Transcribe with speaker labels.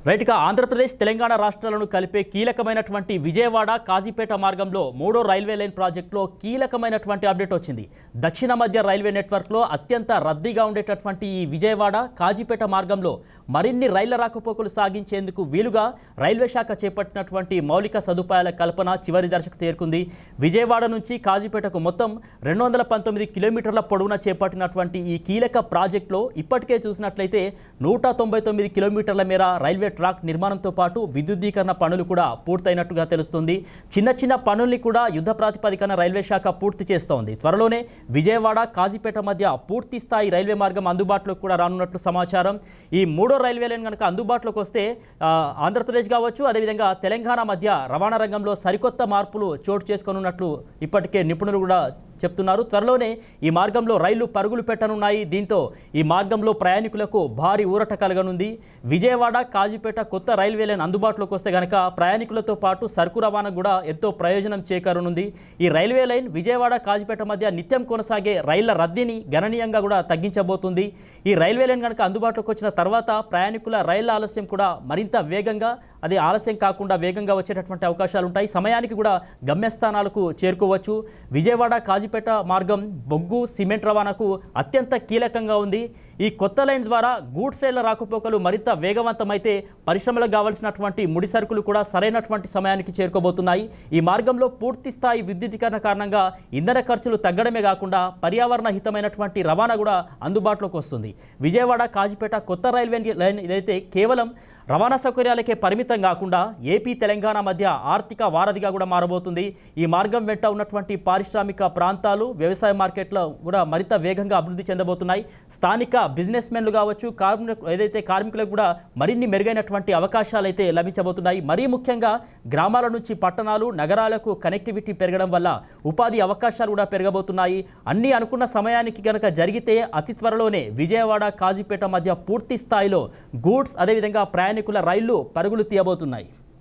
Speaker 1: రైట్గా ఆంధ్రప్రదేశ్ తెలంగాణ రాష్ట్రాలను కలిపే కీలకమైనటువంటి విజయవాడ కాజీపేట మార్గంలో మూడో రైల్వే లైన్ ప్రాజెక్టులో కీలకమైనటువంటి అప్డేట్ వచ్చింది. దక్షిణ మధ్య రైల్వే నెట్వర్క్లో అత్యంత రద్దీగా ఉండేటటువంటి ఈ విజయవాడ కాజీపేట మార్గంలో మరిన్ని రైళ్ల రాకపోకలు సాగించేందుకు వీలుగా రైల్వే శాఖ చేపట్టినటువంటి మౌలిక సదుపాయాల కల్పన చివరి దశకు చేరుకుంది. విజయవాడ నుంచి కాజీపేటకు మొత్తం 219 కిలోమీటర్ల పొడవున చేపట్టినటువంటి ఈ కీలక ప్రాజెక్టులో ఇప్పటికే చూసినట్లయితే 199 కిలోమీటర్ల మేర రైల్వే ట్రాక్ నిర్మాణంతో పాటు విద్యుద్దీకరణ పనులు కూడా పూర్తయినట్టుగా తెలుస్తుంది. చిన్న చిన్న పనుల్ని కూడా యుద్ధ ప్రాతిపదికన రైల్వే శాఖ పూర్తి చేస్తోంది. త్వరలోనే విజయవాడ కాజీపేట మధ్య పూర్తి స్థాయి రైల్వే మార్గం అందుబాటులోకి కూడా రానున్నట్లు సమాచారం. ఈ మూడో రైల్వే లైన్ కనుక అందుబాటులోకి వస్తే ఆంధ్రప్రదేశ్ కావచ్చు, అదేవిధంగా తెలంగాణ మధ్య రవాణా రంగంలో సరికొత్త మార్పులు చోటు చేసుకోనున్నట్లు ఇప్పటికే నిపుణులు కూడా చెప్తున్నారు. త్వరలోనే ఈ మార్గంలో రైళ్లు పరుగులు పెట్టనున్నాయి. దీంతో ఈ మార్గంలో ప్రయాణికులకు భారీ ఊరట కలగనుంది. విజయవాడ కాజీపేట కొత్త రైల్వే లైన్ అందుబాటులోకి వస్తే కనుక ప్రయాణికులతో పాటు సరుకు రవాణా కూడా ఎంతో ప్రయోజనం చేకూరనుంది. ఈ రైల్వే లైన్ విజయవాడ కాజీపేట మధ్య నిత్యం కొనసాగే రైళ్ల రద్దీని గణనీయంగా కూడా తగ్గించబోతుంది. ఈ రైల్వే లైన్ కనుక అందుబాటులోకి వచ్చిన తర్వాత ప్రయాణికుల రైళ్ల ఆలస్యం కూడా మరింత వేగంగా, అది ఆలస్యం కాకుండా వేగంగా వచ్చేటటువంటి అవకాశాలు ఉంటాయి. సమయానికి కూడా గమ్యస్థానాలకు చేరుకోవచ్చు. విజయవాడ కాజీపేట మార్గం బొగ్గు సిమెంట్ రవాణాకు అత్యంత కీలకంగా ఉంది. ఈ కొత్త లైన్ ద్వారా గూడ్స్ రైళ్ల రాకపోకలు మరింత వేగవంతమైతే పరిశ్రమలకు కావాల్సినటువంటి ముడి సరుకులు కూడా సరైనటువంటి సమయానికి చేరుకోబోతున్నాయి. ఈ మార్గంలో పూర్తి స్థాయి విద్యుద్దీకరణ కారణంగా ఇంధన ఖర్చులు తగ్గడమే కాకుండా పర్యావరణ హితమైనటువంటి రవాణా కూడా అందుబాటులోకి వస్తుంది. విజయవాడ కాజీపేట కొత్త రైల్వే లైన్ ఇదైతే కేవలం రవాణా సౌకర్యాలకే పరిమితం కాకుండా ఏపీ తెలంగాణ మధ్య ఆర్థిక వారధిగా కూడా మారబోతుంది. ఈ మార్గం వెంట ఉన్నటువంటి పారిశ్రామిక ప్రాంతాలు, వ్యవసాయ మార్కెట్లు కూడా మరింత వేగంగా అభివృద్ధి చెందబోతున్నాయి. స్థానిక బిజినెస్ మెన్లు కావచ్చు, కార్మికులకు కూడా మరిన్ని మెరుగైనటువంటి అవకాశాలు అయితే లభించబోతున్నాయి. మరీ ముఖ్యంగా గ్రామాల నుంచి పట్టణాలు, నగరాలకు కనెక్టివిటీ పెరగడం వల్ల ఉపాధి అవకాశాలు కూడా పెరగబోతున్నాయి. అన్నీ అనుకున్న సమయానికి కనుక జరిగితే అతి త్వరలోనే విజయవాడ కాజీపేట మధ్య పూర్తి స్థాయిలో గూడ్స్, అదేవిధంగా ప్రయాణికుల రైళ్లు పరుగులు తీయబోతున్నాయి.